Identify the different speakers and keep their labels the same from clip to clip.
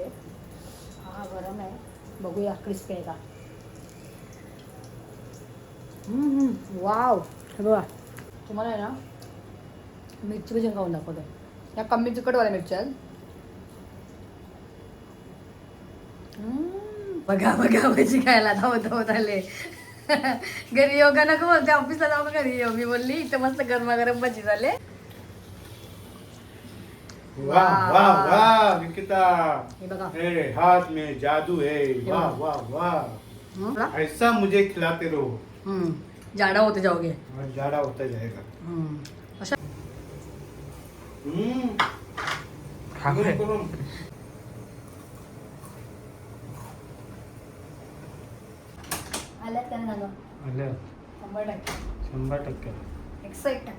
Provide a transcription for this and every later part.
Speaker 1: घेते. हा गरम आहे, बघूया क्रिस्पी आहे का. वाव, हे बघा तुम्हाला आहे ना मिरची भजी खाऊन दाखवतो. या कमी तिखटवाल्या मिरच्या आहेत. बघा बघा भजी खायला धावत धावत आले. घरी योगा नको बोलते, ऑफिसला जाऊ का घरी येऊ. मी बोलली इथं मस्त गरमागरम भजी झाले.
Speaker 2: वाह वाह वाह निकिता,
Speaker 1: हे बघा
Speaker 2: मेरे हाथ में जादू है. वाह वाह वाह, ऐसा मुझे खिलाते रहो.
Speaker 1: जाडा होते जाओगे.
Speaker 2: जाड़ा होता जाएगा.
Speaker 1: अशा
Speaker 2: करून
Speaker 1: आल्यात का नाही
Speaker 2: आलं
Speaker 1: 100%.
Speaker 2: 100%.
Speaker 1: 101%.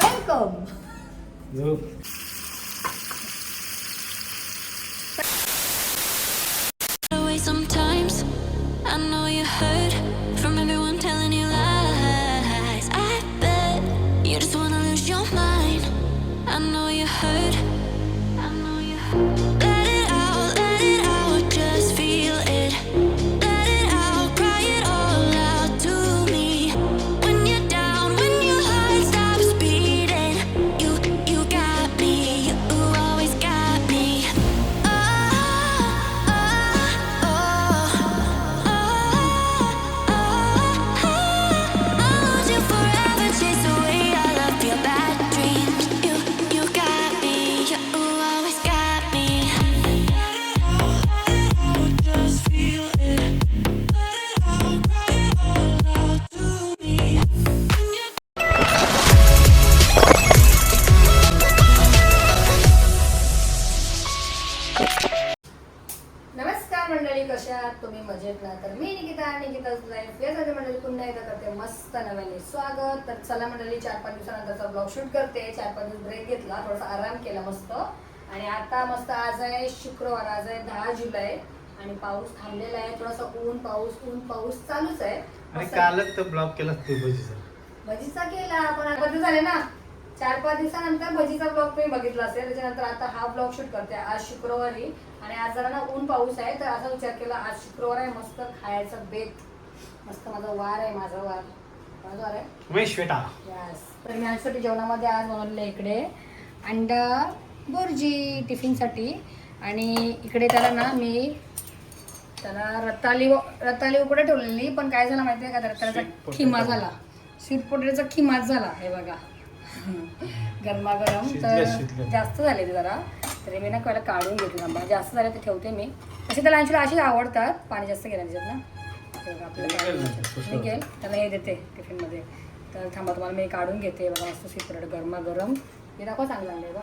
Speaker 1: Welcome.
Speaker 3: Sometimes I know you hurt from everyone telling you lies. I bet you just wanna lose your mind. I know you hurt. I know you hurt. Let it out, just feel it. Let it out, cry it all out to me. When you're down, when your heart stops beating, you got me. You always got me.
Speaker 1: नमस्कार मंडळी, कशा आहात तुम्ही? मजेत ना? तर मी निकिताच life यासाठी मंडळी पुन्हा एकदा करते मस्त नव्याने स्वागत. तर चला मंडळी, 4-5 दिवसानंतरचा ब्लॉग शूट करते. 4-5 दिवस ब्रेक घेतला, थोडासा आराम केला मस्त. आणि आता मस्त आज आहे शुक्रवार, आज आहे 10 जुलै आणि पाऊस थांबलेला आहे. थोडासा ऊन पाऊस चालूच आहे.
Speaker 2: आणि कालच तर ब्लॉग केला ते
Speaker 1: भजीचा केला, पण बदल झाले ना. 4-5 दिवसानंतर भजीचा ब्लॉग तुम्ही बघितला असेल. त्याच्यानंतर आता हा ब्लॉग शूट करते आज शुक्रवारी. आणि आज जरा ना ऊन पाऊस आहे, तर असा विचार केला आज शुक्रवार आहे, मस्त खायचं बेत. मस्त माझा वार आहे, माझा वार आहे
Speaker 2: उमेश बेटा.
Speaker 1: यस. तर मी आजसाठी जेवणामध्ये आज बनवलेलं इकडे अंडा बुर्जी टिफिनसाठी. आणि इकडे त्याला रताळी उकडे ठेवलेली, पण काय झालं माहिती आहे का, रताळ्याचा खिमा झाला. स्वीट पोटॅटोचा खिमाच झाला. हे बघा गरमागरम. तर जास्त झाले ते जरा, तरी मी ना पहिला काढून घेतलं. आंबा जास्त झाले ते ठेवते मी. असे त्याला ॲक्च्युली अशीच आवडतात, पाणी जास्त गेलं त्याच्यात ना. आपल्याला निघेल त्याला हे देते टिफिनमध्ये. तर थांबा तुम्हाला मी काढून घेते. बघा मस्त स्वीट पोटॅटो गरमागरम. हे दाखवा चांगलं आणलं आहे बघा,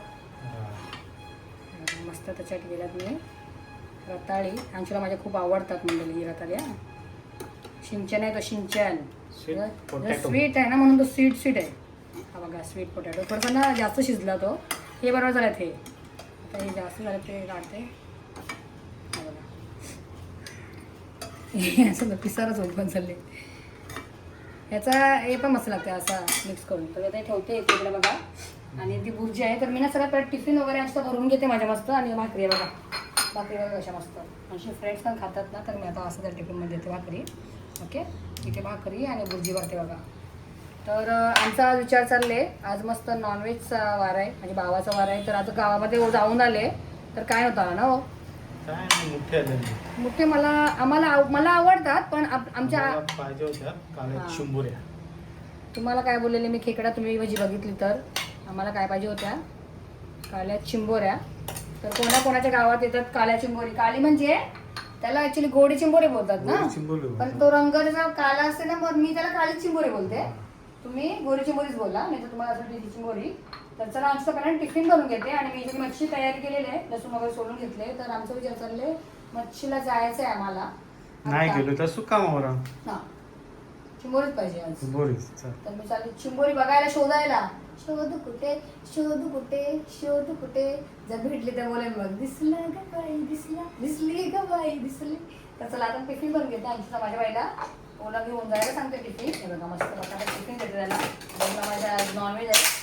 Speaker 1: मस्त. त्याच्यात गेल्यात मी रताळी. ॲक्च्युली माझ्या खूप आवडतात मंडळी रताळी. शिंचन आहे तो शिंचन, स्वीट आहे ना म्हणून तो स्वीट आहे. हा बघा स्वीट पोटॅटो थोडासा ना जास्त शिजला तो. हे बरोबर झालं ते. आता हे जास्त झालं ते काढते. हा बघा हे असं पिसारच होत पण चालले. ह्याचा हे पण मस्त लागते असा मिक्स करून. तर आता ठेवते तिकडे बघा. आणि ती भुर्जी आहे, तर मी ना सगळ्यात पहिला टिफिन वगैरे असं भरून घेते माझ्या मस्त. आणि भाकरी आहे बघा, भाकरी वगैरे कशा मस्त. असे फ्रेंड्स पण खातात ना, तर मी आता असं त्या टिफिनमध्ये देते भाकरी. ओके, इथे भाकरी आणि भुर्जी भरते बघा. तर आमचा विचार चालले आज मस्त नॉनव्हेजचा वार आहे, म्हणजे भावाचा वार आहे. तर आता गावामध्ये जाऊन आले तर काय होतं ना हो, मोठे मला आवडतात, पण आमच्या
Speaker 2: पाहिजे होत्या काल्या चिंबोऱ्या.
Speaker 1: तुम्हाला काय बोललेले मी, खेकडा तुम्ही भजी बघितली तर. आम्हाला काय पाहिजे होत्या काल्या चिंबोऱ्या. तर कोणाच्या गावात येतात काल्या चिंबोरी. काली म्हणजे त्याला ऍक्च्युली गोडी चिंबोरी बोलतात ना, पण तो रंग त्याचा काला असते ना, मग मी त्याला काळी चिंबोरी बोलते. तुम्ही गोरी चिंबोरीच बोला, नाही तर तुम्हाला असं ती चिंबोरी. तर चला आमचं कारण टिफिन भरून घेते. आणि मी जी मच्छी तयारी केलेली आहे, लसूण वगैरे सोडून घेतले. तर आमचा विचार चालले मच्छीला जायचं आहे आम्हाला.
Speaker 2: नाही गेलो तर सुका मावरा.
Speaker 1: हा, चिंबोरीच पाहिजे आज.
Speaker 2: चिंबोरीच.
Speaker 1: तर मी चालली चिंबोरी बघायला, शोधायला. शोधू कुठे जर भेटली तर बोलेल बघ, दिसलं ग बाई दिसली ग बाई दिसली. तर चला आता टिफिन भरून घेते. आमच्या माझ्या बाईला ओला घेऊन जायला सांगते टिफिन. हे बघा मस्त बटाटा टिफिन देते त्याला. बघा माझ्या आज नॉनव्हेज आहे.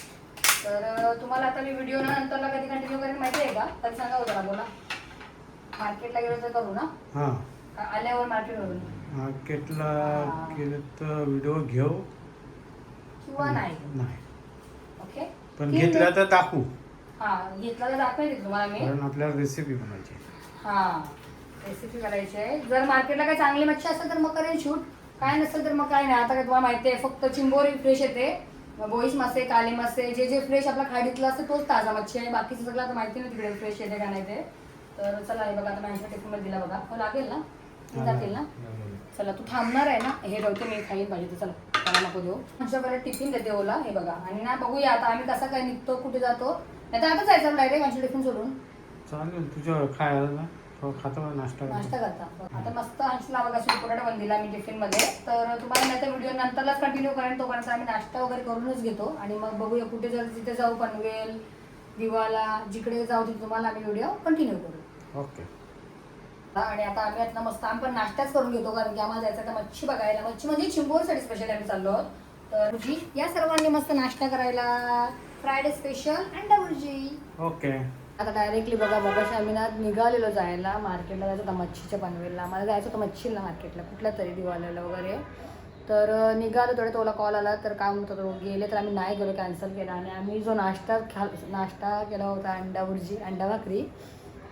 Speaker 1: तर तुम्हाला आता मी व्हिडिओ नंतरला कधी कंटिन्यू करेन माहिती आहे का? तर सांगा जरा बोला. मार्केटला गेलो तर करू ना?
Speaker 2: हां
Speaker 1: आल्यावर मार्केटवरून
Speaker 2: मार्केटला गेलं तर व्हिडिओ घेऊ
Speaker 1: किंवा नाही. ओके
Speaker 2: पण घेतला तर दाखवू.
Speaker 1: हा घेतला तर दाखवेल तुम्हाला मी.
Speaker 2: कारण आपल्याला रेसिपी बनवायची.
Speaker 1: हा रेसिपी करायची आहे. जर मार्केटला काही चांगली मच्छी असेल तर मग करेन शूट. काय नसेल तर मग काय नाही. आता काय तुम्हाला माहिती आहे फक्त चिंबोरी फ्रेश येते. बोईस मासे काले मासे जे फ्रेश आपला खाडीतला असते तोच ताजा मच्छी आहे. बाकीचं सगळं आता माहिती नाही तिकडे फ्रेश येते का नाही ते. तर चला हे बघा आता माझ्या टिफिनमध्ये दिला बघा. हो लागेल ना? जातील ना? चला तू थांबणार आहे ना? हे ठेवते मी खाईन पाहिजे तर. चला मला नको देऊ. आमच्याकडे टिफिन देते ओला. हे बघा आणि ना बघूया आता आम्ही कसं काय निघतो कुठे जातो. नाही तर आता जायचं डायरेक्ट आमच्या टिफिन सोडून.
Speaker 2: चालेल तुझ्या खायला ना खातो नाश्ता
Speaker 1: करता. आता मस्त अंशला बघा सुरकुराटा पण दिला मी टिफिन मध्ये. तर तुम्हाला नाही तर व्हिडिओ नंतरलाच कंटिन्यू करेन. तोपर्यंत आम्ही नाश्ता वगैरे करूनच घेतो आणि मग बघूया कुठे जर तिथे जाऊ पनवेल दिवाला जिकडे जाऊ तिथे तुम्हाला आम्ही व्हिडिओ कंटिन्यू करू.
Speaker 2: ओके.
Speaker 1: आणि आता आम्ही आता मस्त आम्ही पण नाश्ताच करून घेतो कारण की आम्हाला जायचं आता मच्छी बघायला. मच्छी म्हणजे चिंबोरसाठी स्पेशल आम्ही चाललो आहोत. तर भुर्जी या सर्वांनी मस्त नाश्ता करायला. फ्रायडे स्पेशल अंडा भुर्जी.
Speaker 2: ओके.
Speaker 1: आता डायरेक्टली बघा मगाशी आम्ही ना निघालेलो जायला मार्केटला जायचं होतं मच्छीच्या पनवेलला. आम्हाला जायचं होतं मच्छीला मार्केटला कुठल्या तरी दिवाळीला वगैरे. तर निघालो थोडे तोला कॉल आला तर काम होतं तो गेले तर आम्ही नाही गेलो कॅन्सल केला. आणि आम्ही जो नाश्ता केला होता अंडा भुर्जी अंडा भाकरी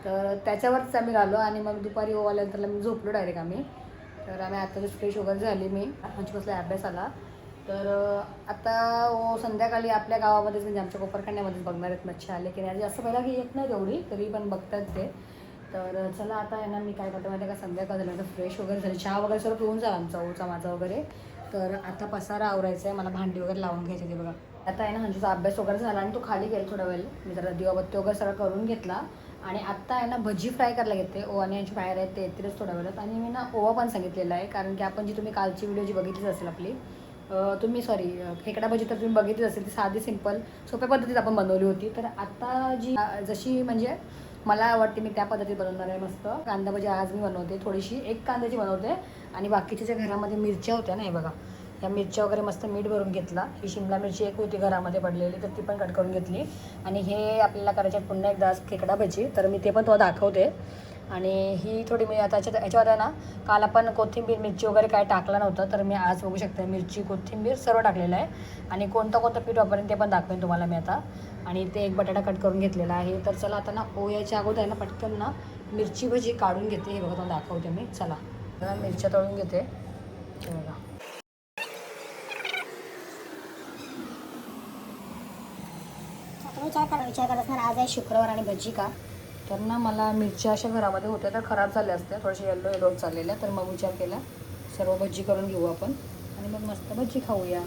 Speaker 1: तर त्याच्यावरच आम्ही राहिलो. आणि मग दुपारी आल्यानंतर मी झोपलो डायरेक्ट आम्ही. तर आम्ही आता फ्रेश वगैरे झाली मी. आमची कसला अभ्यास आला. तर आता संध्याकाळी आपल्या गावामध्येच म्हणजे आमच्या कोपरखंड्यामध्येच बघणार आहेत मच्छी आले की नाही. असं पहिला की येत नाही तेवढी तरी पण बघतात ते. तर चला आता आहे ना मी काय करतो माहिती का संध्याकाळ झालं तर फ्रेश वगैरे झाली चहा वगैरे सर्व पिऊन झाला आमचा ओचा माझा वगैरे. तर आता पसारा आवरायचा आहे मला भांडी वगैरे लावून घ्यायची ते बघा. आता आहे ना हंजूचा अभ्यास वगैरे झाला आणि तो खाली गेला थोडा वेळ. मी जरा दिवाबत्ती वगैरे सगळं करून घेतला. आणि आत्ता आहे ना भजी फ्राय करायला घेते. ओवाने यांची बाहेर आहेत ते येतीलच थोड्या वेळात. आणि मी ना ओवा पण सांगितलेला आहे कारण की आपण जी तुम्ही कालची व्हिडिओ जी बघितलीच असेल आपली तुम्ही खेकडा भजी तर तुम्ही बघितली असेल ती साधी सिंपल सोप्या पद्धतीत आपण बनवली होती. तर आता जी जशी म्हणजे मला आवडते मी त्या पद्धतीत बनवणार आहे. मस्त कांदा भजी आज मी बनवते. थोडीशी एक कांद्याची बनवते आणि बाकीच्या ज्या घरामध्ये मिरच्या होत्या ना हे बघा या मिरच्या वगैरे मस्त मीठ भरून घेतला. ही शिमला मिरची एक होती घरामध्ये पडलेली तर ती पण कट करून घेतली. आणि हे आपल्याला करायचे पुन्हा एकदा खेकडा भजी तर मी ते पण तुम्हाला दाखवते. आणि ही थोडी मी आता याच्यावर आहे ना काल आपण कोथिंबीर मिरची वगैरे काय टाकलं नव्हतं तर मी आज बघू शकते मिरची कोथिंबीर सर्व टाकलेलं आहे. आणि कोणतं पीठ वापरेन ते पण दाखवेन तुम्हाला मी आता. आणि ते एक बटाटा कट करून घेतलेला आहे. तर चला आता ना पोह्याच्या अगोदर आहे ना पटकन ना मिरची भजी काढून घेते. हे बघा तुम्हाला दाखवते मी. चला मिरच्या तळून घेते. हे बघा विचार करत असणार आज आहे शुक्रवार आणि भजी का. तर ना मला मिरच्या अशा घरामध्ये होत्या तर खराब झाल्या असत्या थोड्याशा येलो चाललेल्या. तर मग विचार केला सर्व भजी करून घेऊ आपण आणि मग मस्त भजी खाऊया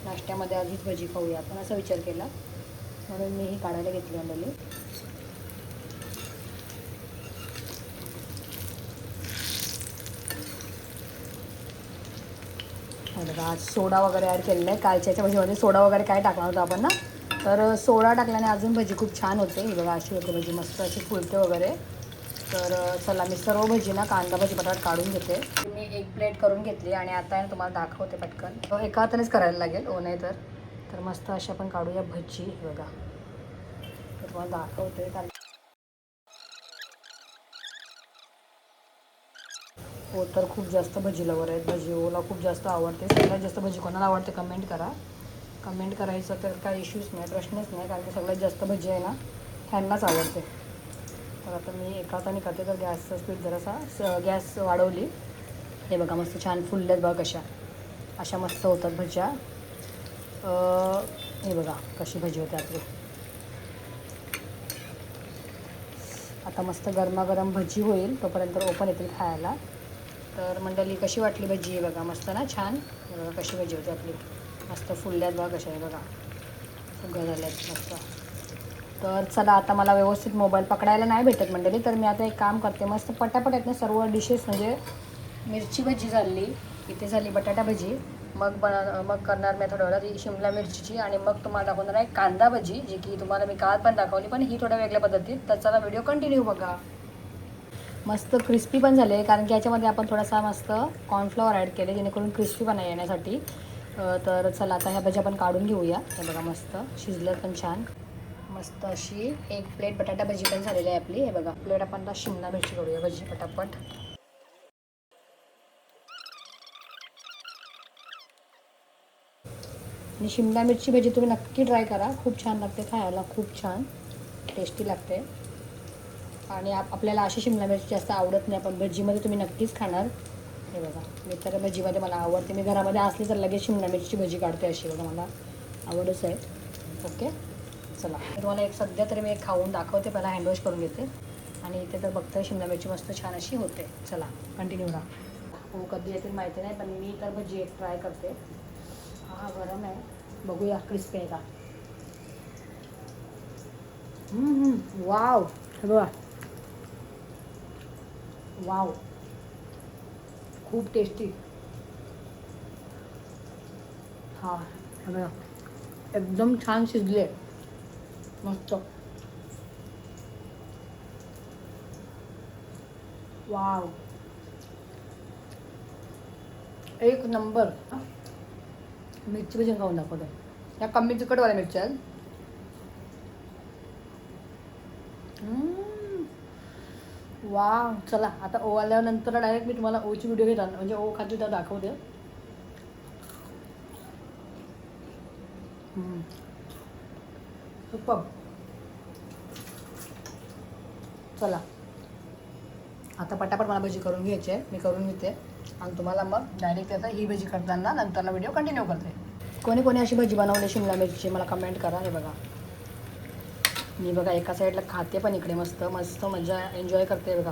Speaker 1: नाश्त्यामध्ये आधीच भजी खाऊया आपण असा विचार केला. म्हणून मी ही काढायला घेतली आलेली. बघा आज सोडा वगैरे ॲड केलेला आहे. कालच्या भजीमध्ये सोडा वगैरे काय टाकला होता आपण ना तर सोडा टाकल्याने अजून भजी खूप छान होते. ही बघा अशी होते भजी मस्त अशी फुलते वगैरे. तर चला मी सर्व भजी ना कांदा भजी बटाटा काढून घेते. मी एक प्लेट करून घेतली आणि आता आहे तुम्हाला दाखवते पटकन. एका हातानेच करायला लागेल ओ नाही तर मस्त अशा आपण काढूया भजी. ही बघा तुम्हाला दाखवते. हो तर खूप जास्त भजी लवर आहेत. भजी ओला खूप जास्त आवडते. सगळ्यात जास्त भजी कोणाला आवडते कमेंट करा. कमेंट करायचं तर काही इश्यूज नाही प्रश्नच नाही कारण की सगळ्यात जास्त भजी आहे ना ह्यांनाच आवडते. तर आता मी एका हाताने करते तर गॅसचं स्पीड जरासा गॅस वाढवली. हे बघा मस्त छान फुलल्यात बघा अशा मस्त होतात भज्या. हे बघा कशी भजी होते आपली. आता मस्त गरमागरम भजी होईल तोपर्यंत ओपन येतील खायला. तर मंडळी कशी वाटली भजी. हे बघा मस्त ना छान. हे बघा कशी भजी होते आपली मस्त फुलल्यात बघा कशा आहे बघा फुगा झाल्यात मस्त. तर चला आता मला व्यवस्थित मोबाईल पकडायला नाही भेटत मंडळी तर मी आता एक काम करते मस्त पटापट आहेत ना सर्व डिशेस. म्हणजे मिरची भजी झाली इथे झाली बटाटा भजी मग करणार मी थोड्या वेळात ही शिमला मिरचीची आणि मग तुम्हाला दाखवणार आहे कांदा भजी जी की तुम्हाला मी काल पण दाखवली पण ही थोड्या वेगळ्या पद्धतीत. तर चला व्हिडिओ कंटिन्यू बघा. मस्त क्रिस्पी पण झाले, कारण की याच्यामध्ये आपण थोडासा मस्त कॉर्नफ्लॉवर ॲड केले जेणेकरून क्रिस्पीपणा येण्यासाठी. तर चला आता ह्या भजी आपण काढून घेऊया. हे बघा मस्त शिजलं पण छान. मस्त अशी एक प्लेट बटाटा भजी पण झालेली आहे आपली. हे बघा प्लेट आपण आता शिमला मिरची करूया भजी पटापट. आणि शिमला मिरची भजी तुम्ही नक्की ट्राय करा, खूप छान लागते खायला, खूप छान टेस्टी लागते. आणि आपल्याला अशी शिमला मिरची जास्त आवडत नाही, पण भजीमध्ये तुम्ही नक्कीच खाणार. हे बघा मी तर भजीमध्ये मला आवडते, मी घरामध्ये असली तर लगेच शिमला मिरची भजी काढते अशी. बघा मला आवडच आहे. ओके चला तुम्हाला एक सध्या तरी मी एक खाऊन दाखवते, पहिला हँडवॉश करून घेते. आणि इथे तर बघताय शिमला मिरची मस्त छान अशी होते. चला कंटिन्यू राहा. हो कधी येतील माहिती नाही, पण मी तर भजी एक ट्राय करते. हा गरम आहे, बघूया क्रिस्पी आहे का. वाव हे बघा, वाव खूप टेस्टी. हा हे बघा एकदम छान शिजले, मस्त. वाव एक नंबर. मिरची भजी खाऊन दाखवते, या कमी तिखटवाल्या मिरच्या आहेत. वाव चला आता ओ आल्यानंतर डायरेक्ट मी तुम्हाला ओची व्हिडिओ घेतात, म्हणजे ओ खाते तर दाखवते. सुपर. चला आता पटापट मला भजी करून घ्यायची आहे, मी करून घेते आणि तुम्हाला मग डायरेक्ट आता ही भजी करताना नंतरला व्हिडिओ कंटिन्यू करते. कोणी कोणी अशी भजी बनवली शिमला मिरची मला कमेंट करा. हे बघा मी बघा एका साईडला खाते पण इकडे मस्त मस्त मजा एन्जॉय करते. बघा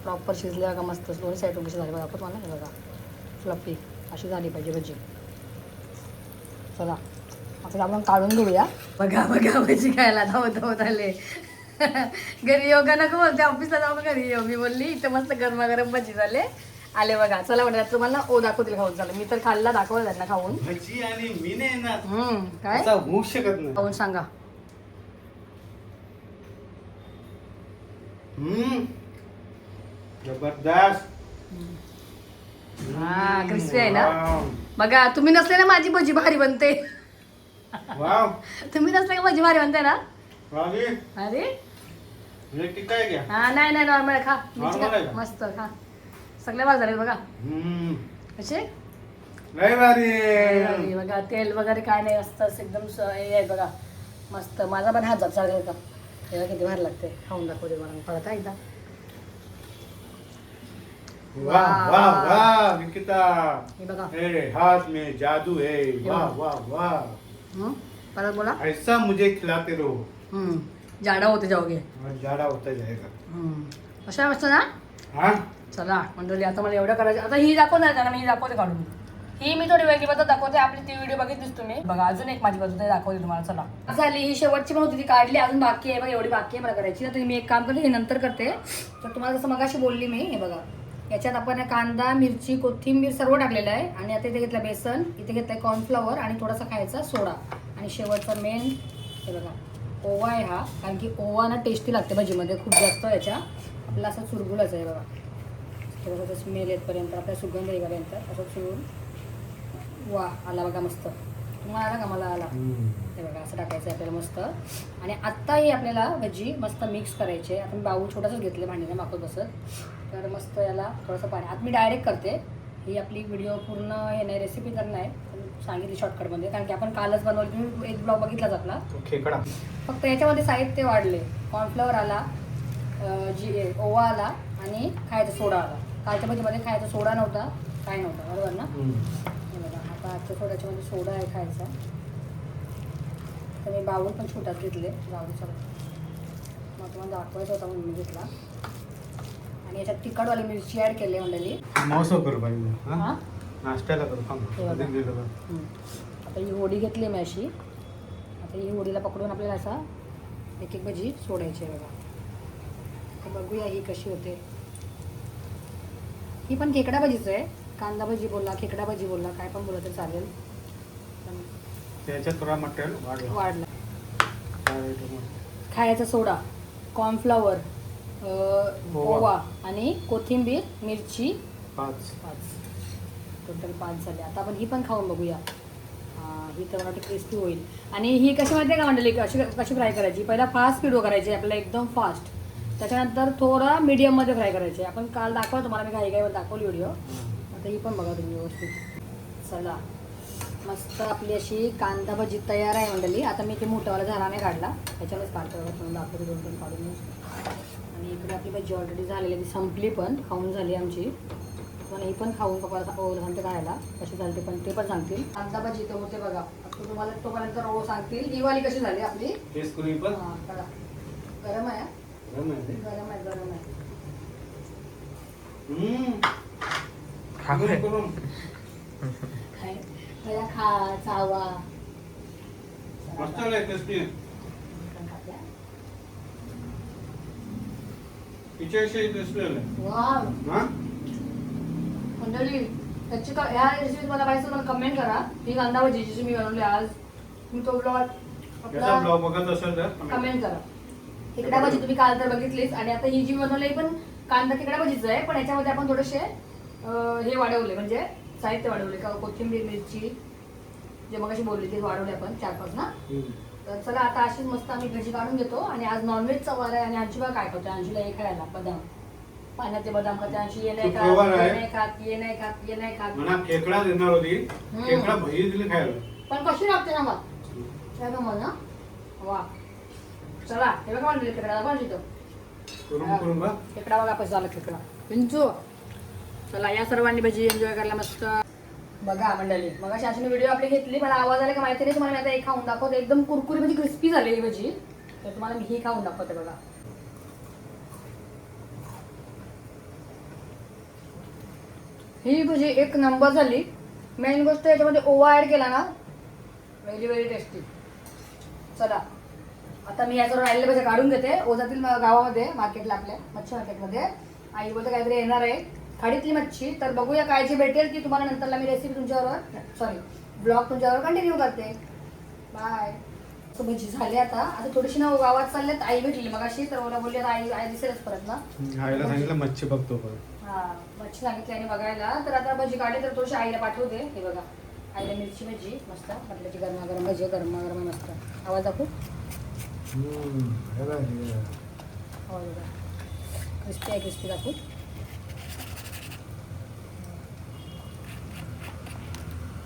Speaker 1: प्रॉपर शिजले बघा मस्त, दोन्ही साईडून कशी झाली बघा तुम्हाला. हे बघा फ्लफी अशी झाली पाहिजे भजी. चला आता आपण काढून घेऊया. बघा बघा भजी खायला धावत आले. घरी योगा नको बोलते, ऑफिसला जाऊ का घरी येऊ. मी बोलली इथं मस्त गरमागरम भजी झाले आले बघा. चला म्हणतात तुम्हाला ओ दाखवतील खाऊन. झालं मी तर खाल्ला, दाखवलं त्यांना खाऊन.
Speaker 2: भजी आणि मी नाही ना
Speaker 1: काय
Speaker 2: होऊ शकत नाही.
Speaker 1: खाऊन सांगा.
Speaker 2: जबरदस्त.
Speaker 1: हा क्रिस्पी आहे ना. बघा तुम्ही नसले ना माझी भजी भारी बनते.
Speaker 2: वाव
Speaker 1: तुम्ही नसले का भजी भारी बनते ना.
Speaker 2: वावी
Speaker 1: अरे
Speaker 2: हे काय घ्या.
Speaker 1: हा नाही नाही नॉर्मल खा.
Speaker 2: Normal आहे का?
Speaker 1: मस्त खा. सगळे भारी झाले बघा कसे.
Speaker 2: लय भारी.
Speaker 1: बघा तेल वगैरे काय नाही असतं, एकदम हे आहे बघा मस्त. माझा पण हात जात चालेल का. हे किती भारी लागते, खाऊन दाखवते मला परत एकदा.
Speaker 2: वाह वाह वाह निकिता,
Speaker 1: हे बघा
Speaker 2: तेरे हाथ में जादू है. वाह वाह वाह.
Speaker 1: परत बोला.
Speaker 2: ऐसा मुझे खिलाते रहो.
Speaker 1: जाडा होते जाओगे.
Speaker 2: जाडा होता जाएगा.
Speaker 1: अशा मस्त ना.
Speaker 2: हाँ
Speaker 1: चला मंडळी आता मला एवढं करायचं. आता ही दाखवणार का ना, मी दाखवते काढून. ही मी थोडी वेगळी पद्धत दाखवते, आपली ती व्हिडिओ बघितलीच तुम्ही. बघा अजून एक माझी पद्धत दाखवते तुम्हाला. चला झाली ही शेवटची पण होती, ती काढली. अजून बाकी आहे बघा, एवढी बाकी आहे मला करायची. तर मी एक काम करते, हे नंतर करते. तर तुम्हाला जसं मगाशी बोलली मी, हे बघा याच्यात आपण कांदा मिरची कोथिंबीर सर्व टाकलेलं आहे. आणि आता इथे घेतलं बेसन, इथे घेतलंय कॉर्नफ्लॉवर आणि थोडासा खायचा सोडा. आणि शेवटचा मेन हे बघा ओवा आहे हा, कारण की ओवा ना टेस्टी लागते भजीमध्ये खूप जास्त. याच्या आपला असं चुरगुलाच आहे बघा, थोडंसं स्मेल येतपर्यंत, आपल्या सुगंध येईपर्यंत असं चुरून. वा आला बघा मस्त. तुम्हाला आला का. मला आला. हे बघा असं टाकायचं आहे आपल्याला मस्त. आणि आत्ता ही आपल्याला भजी मस्त मिक्स करायची आहे. आपण बाऊल छोटासाच घेतले भांडीने मागवत बसत. तर मस्त याला थोडंसं पाणी. आता मी डायरेक्ट करते ही आपली व्हिडिओ पूर्ण हे नाही, रेसिपी तर नाही सांगितली शॉर्टकटमध्ये, कारण की आपण कालच बनवली. तुम्ही एक ब्लॉग बघितलाच आपला.
Speaker 2: खेकडा.
Speaker 1: फक्त याच्यामध्ये साहित्य वाढले. कॉर्नफ्लॉवर आला, ओवा आला आणि खायचा सोडा आला. कालच्या भजीमध्ये खायचा सोडा नव्हता, काय नव्हता, बरोबर ना. हे बघा आता आजच्या सोड्याच्यामध्ये सोडा आहे खायचा. तर मी बाऊल पण छोटाच घेतले. बाऊलचा मग तुम्हाला दाखवायचा होता म्हणून मी घेतला. आणि याच्यात तिखटवाली मिरची ॲड केली मंडळी.
Speaker 2: मौसम करू पाहिजे.
Speaker 1: हां
Speaker 2: नाश्त्याला करू थांब.
Speaker 1: आता ही होडी घेतली मी अशी. आता ही होडीला पकडून आपल्याला असा एक एक भजी सोडायची आहे बघा. तर बघूया ही कशी होते. ही पण खेकडा भजीच आहे. कांदा भजी बोलला, खेकडा भजी बोलला, काय पण बोलला तर चालेल.
Speaker 2: त्याच्यात थोडा मटेरियल
Speaker 1: वाढला. खायचा सोडा, कॉर्नफ्लॉवर, ओवा आणि कोथिंबीर, मिरची
Speaker 2: 5.
Speaker 1: 5. टोटल 5 झाले. आता आपण ही पण खाऊन बघूया. ही तर मला क्रिस्पी होईल. आणि ही कशी माहिती आहे का मंडळी, कशी फ्राय करायची? पहिला फास्ट स्पीड करायची आपल्याला, एकदम फास्ट. त्याच्यानंतर थोडा मीडियममध्ये फ्राय करायचे. आपण काल दाखवलं तुम्हाला, मी घाई दाखवली व्हिडिओ. आता ही पण बघा तुम्ही व्यवस्थित. चला, मस्त आपली अशी कांदा भजी तयार आहे मंडळी. आता मी ते मोठावाला झाला नाही काढला, त्याच्यावरच काढतो म्हणून दाखवतो 2-3 काढून. आणि इकडे आपली भजी ऑलरेडी झालेली, ती संपली पण, खाऊन झाली आमची. पण ही पण खाऊन पप्पाला सांगते खायला कशी झाली, पण ते पण सांगतील. कांदा भजी तर होते बघा, आता तुम्हाला तोपर्यंत रोज सांगतील ही वाली कशी झाली आपली.
Speaker 2: टेस्ट करून पण
Speaker 1: करा. गरम आहे,
Speaker 2: गरम आहे.
Speaker 1: गरम आहे, गरम आहे.
Speaker 2: करून
Speaker 1: पहिला खा, चावा.
Speaker 2: मस्त आहे, टेस्टी. तिच्याविषयी टेस्टी आहे.
Speaker 1: वाव
Speaker 2: हा
Speaker 1: मंडळी, त्याची ह्या रेसिपीत मला पाहिजे मला कमेंट करा. ही कांदा भजी जी मी बनवली आज, मी तो ब्लॉग
Speaker 2: याचा ब्लॉग बघत असेल तर
Speaker 1: कमेंट करा. खेकडा भजी तुम्ही काल तर बघितलीच. आणि आता ही जी बनवली पण कांदा खेकडा भजीच आहे, पण याच्यामध्ये आपण थोडेसे हे वाढवले, म्हणजे साहित्य वाढवले. कोथिंबीर, मिरची जे मग अशी बोलली ते वाढवले आपण 4-5 ना. तर चला आता अशीच मस्त आम्ही भजी काढून घेतो. आणि आज नॉनव्हेजचा वार आहे. आणि आजी बघा काय करते, अंशीला हे खायला बदाम, पाण्याचे बदाम खाते. अंशी ये नाही खात, ये नाही खात, ये नाही खात, ये नाही खात.
Speaker 2: मला खेकडा देणार होती, खेकडा भजी दिली खायला.
Speaker 1: पण कशी लागते ना मग, काय गमल ना. वा, चला हे बघा म्हणले खेकडा पण तिथं
Speaker 2: करून बघ.
Speaker 1: खेकडा बघा कसं झालं खेकडा पिंचू. चला या सर्वांनी भजी एन्जॉय करायला मस्त. बघा मंडळी, मग अशी व्हिडिओ आपली घेतली, मला आवाज आला का माहिती नाही तुम्हाला. मी आता एक खाऊन दाखवते, एकदम कुरकुरी म्हणजे क्रिस्पी झालेली भजी. तर तुम्हाला मी ही खाऊन दाखवते बघा. ही भजी एक नंबर झाली. मेन गोष्ट याच्यामध्ये ओवा ऍड केला ना, व्हेरी व्हेरी टेस्टी. चला आता मी याच्यावर राहिलेले भजी काढून घेते. ओझातील गावामध्ये मार्केटला, आपल्या मच्छी मार्केटमध्ये आई बोलते काहीतरी येणार आहे खाडीतली मच्छी. तर बघूया काय जी भेटेल ती तुम्हाला नंतरला मी रेसिपी तुमच्यावर ब्लॉग तुमच्यावर कंटिन्यू करते. बाय. भजी झाली. आता थोडीशी ना गावात चालल्यात, आई भेटली मग अशी. तर मला बोलली आई दिसेलच परत ना.
Speaker 2: आईला सांगितलं मच्छी बघतो परत.
Speaker 1: हा, मच्छी सांगितली आणि बघायला. तर आता भजी काढली तर थोडीशी आईला पाठवते. हे बघा, आईला मिरची भजी मस्त म्हटल्याची गरमागरम भजी, गरमागरम मस्त. आवाज दाखवू, आवाज बघा, क्रिस्पी आहे, क्रिस्पी दाखवू.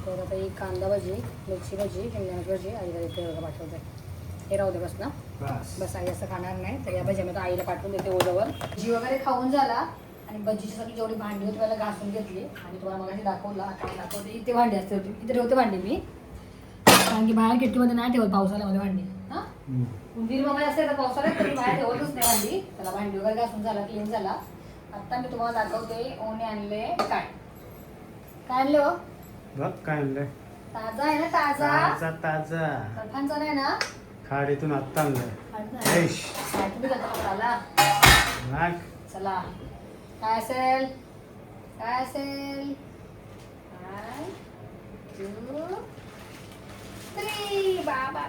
Speaker 1: तर आता ही कांदा भजी, मिरची भजी, शेंगदाण्याची भजी आईला देते बघा, पाठवते. हे राहू दे बस ना, बस आई असं खाणार नाही. तर या भजीमध्ये आईला पाठवून देते ओझ्यावर. भजी वगैरे खाऊन झाला आणि भजीची सगळी जेवढी भांडी होती त्याला घासून घेतली. आणि तुम्हाला मगाशी दाखवला, आता दाखवते. इथे भांडी असते, इथे ठेवते भांडी मी, कारण की बाहेर किट्टीमध्ये नाही ठेवत पावसाळ्यामध्ये भांडी. हा, उंदीर वगैरे असेल तर पावसाळ्यात तरी बाहेर ठेवतच नाही भांडी. त्याला भांडी वगैरे घासून झाला, क्लीन झाला. आता मी तुम्हाला दाखवते ओने आणले काय आणले हो.
Speaker 2: बघ काय आणलंय,
Speaker 1: ताजा आहे ना, ताजा
Speaker 2: ताजा
Speaker 1: सरपंचा नाही ना,
Speaker 2: खाडीतून आत्ता आणलंय.
Speaker 1: तुम्ही आला. चला काय असेल, काय असेल, 1, 2, 3. बाबा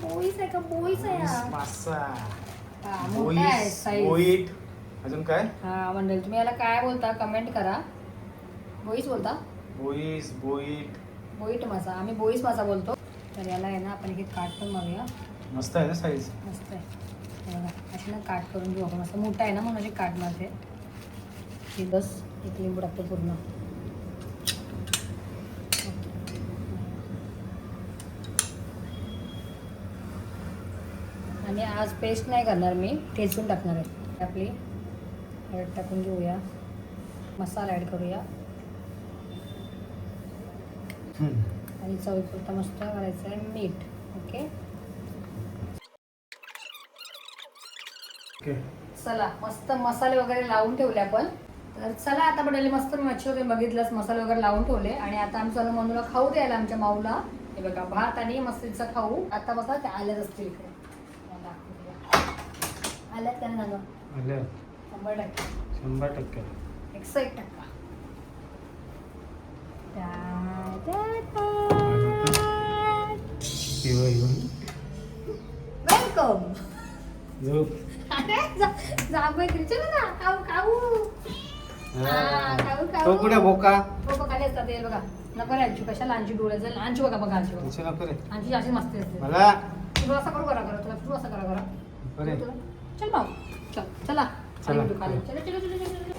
Speaker 1: बोईस आहे का, बोईस आहे हा, मोठा आहे साईज.
Speaker 2: अजून काय
Speaker 1: हा मंडळी, तुम्ही याला काय बोलता कमेंट करा. बोईस बोलता,
Speaker 2: बोईस,
Speaker 1: बोईट मासा, आम्ही बोईस मासा बोलतो. तर याला आहे ना आपण एक काट पण मारूया.
Speaker 2: मस्त आहे ना साईज,
Speaker 1: मस्त आहे. हे बघा अशी ना काट करून घेऊ आपण. असं मोठा आहे ना म्हणून अशी काट मारते. ही बस एक लिंबू टाकतो पूर्ण. आणि आज पेस्ट नाही करणार मी, ठेचून टाकणार आहे. आपली हळद टाकून घेऊया, मसाला ॲड करूया आणि चवीपुरता मस्त करायचं आहे मीठ. ओके, चला मस्त मसाले वगैरे लावून ठेवले आपण. तर चला आता पडले मस्त मी मच्छी वगैरे बघितलंच, मसाले वगैरे लावून ठेवले. आणि आता आमचं मनूला खाऊ द्यायला आमच्या माऊला. हे बघा भात आणि मस्तीचा खाऊ. आता बघा ते आल्याच असतील इकडे, आल्यात का नाही सांगा.
Speaker 2: 100%,
Speaker 1: 101%. वेलकम. जांभूळ चल ना खाऊ खाऊ खाऊ
Speaker 2: तो
Speaker 1: खाऊ
Speaker 2: कुठे बोका
Speaker 1: बोका खाली असतात हे बघा नको रे अंशू कशाला अंशू डोळे जर अंशू बघा बघा अंशू
Speaker 2: तिचे नको रे
Speaker 1: अंशू अशी मस्ती असते
Speaker 2: मला
Speaker 1: तू असं करू करा करा तुला तू असं करा
Speaker 2: बरे.
Speaker 1: करा चल भाऊ चल चला
Speaker 2: चला.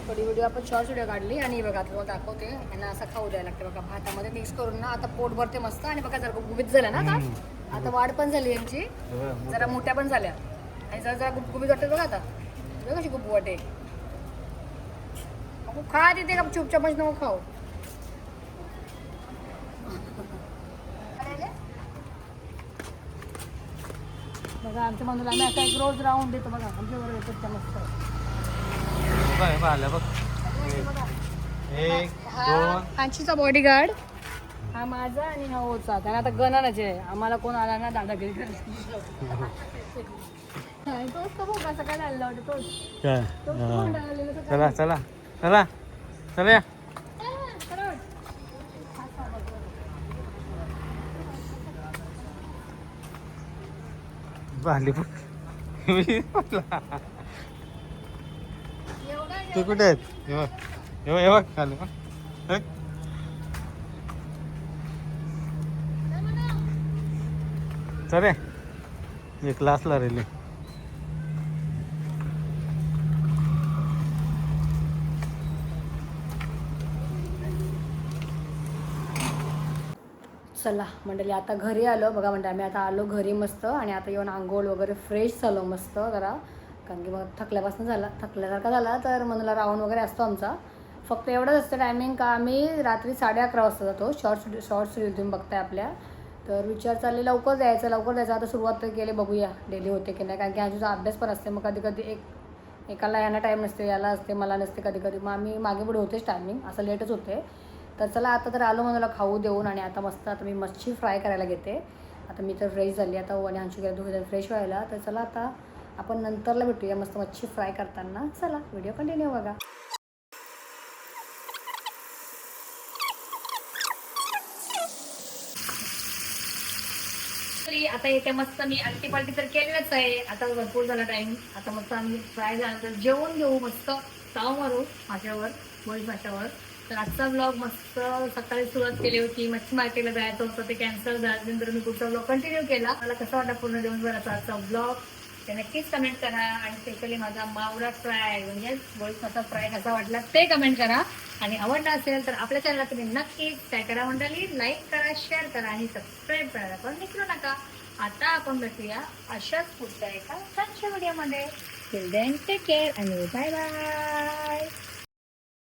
Speaker 1: थोडी व्हिडिओ आपण शॉर्ट व्हिडिओ काढली आणि बघा तुम्हाला दाखवते यांना असं खाऊ द्यायला लागते बघा भातामध्ये मिक्स करून ना आता पोट भरते मस्त आणि बघा जरा गुबगुबीत झाल्या ना आता वाढ पण झाली यांची जरा मोठ्या पण झाल्या आणि जरा जरा गुबगुबीत वाटते बघा आता बघा कशी गुबगु वाटे खा तिथे का चुपचाप नको खाऊ बघा आमच्या मनुला आम्ही असा एक रोज राऊंड देतो बघा आमच्या बरोबर येतात त्या मस्त
Speaker 2: आलं बघ एक दोन
Speaker 1: आंशीचा बॉडीगार्ड हा माझा आणि हा ओचा कारण आता गणानाचे आहे आम्हाला कोण आला ना दादागिरी तोच तो बघा सकाळी आलेला वाटतं तोच
Speaker 2: काय
Speaker 1: तोच तो कोण आलेला तो
Speaker 2: चला चला चला चला या भांडी ते कुठे आहेत हे बघ खाली बघ चले हे क्लासला रेले
Speaker 1: चला मंडळी आता घरी आलो बघा म्हणजे आम्ही आता आलो घरी मस्त आणि आता येऊन आंघोळ वगैरे फ्रेश झालो मस्त जरा कारण की मग थकल्यासारखा झाला तर मनाला राऊंड वगैरे असतो आमचा फक्त एवढंच असतं टायमिंग का आम्ही रात्री 11:30 वाजता जातो शॉर्ट्स रील तुम्ही बघताय आपल्या तर विचार चालले लवकर जायचं आता सुरुवात तर केली बघूया डेली होते की नाही कारण की आमचा अभ्यास पण असते मग कधी कधी एकाला यांना टाईम नसते याला असते मला नसते कधी कधी मग आम्ही मागे पुढे होतेच टायमिंग असं लेटच होते तर चला आता तर आलो मला खाऊ देऊन आणि आता मस्त आता मी मच्छी फ्राय करायला घेते आता मी तर फ्रेश झाली आता आणि अंशू गेला दोघे फ्रेश व्हायला तर चला आता आपण नंतरला भेटूया मस्त मच्छी फ्राय करताना चला व्हिडिओ कंटिन्यू बघा आता इथे मस्त मी अल्टी पाल्टी तर केलेलंच आहे आता भरपूर झाला टाइम आता मस्त आम्ही फ्राय झाल्यानंतर जेवण घेऊ मस्त ताव मारू माझ्यावर बोल भाषावर तर आजचा ब्लॉग मस्त सकाळी सुरुवात केली होती मच्छी मार्केटला जायचं होतं ते कॅन्सल झाल्यानंतर मी पुढचा ब्लॉग कंटिन्यू केला मला कसा वाटला पूर्ण दिवसभराचा आजचा ब्लॉग ते नक्कीच कमेंट करा आणि स्पेशली माझा मावळा फ्राय म्हणजे बोलचा फ्राय कसा वाटला ते कमेंट करा आणि आवडला असेल तर आपल्या चॅनलला तुम्ही नक्कीच काय करा मंडळी लाईक करा शेअर करा आणि सबस्क्राईब करायला पण विसरू नका आता आपण भेटूया अशाच पुढच्या एका छानशा व्हिडिओमध्ये टिल देन टेक केअर आणि बाय बाय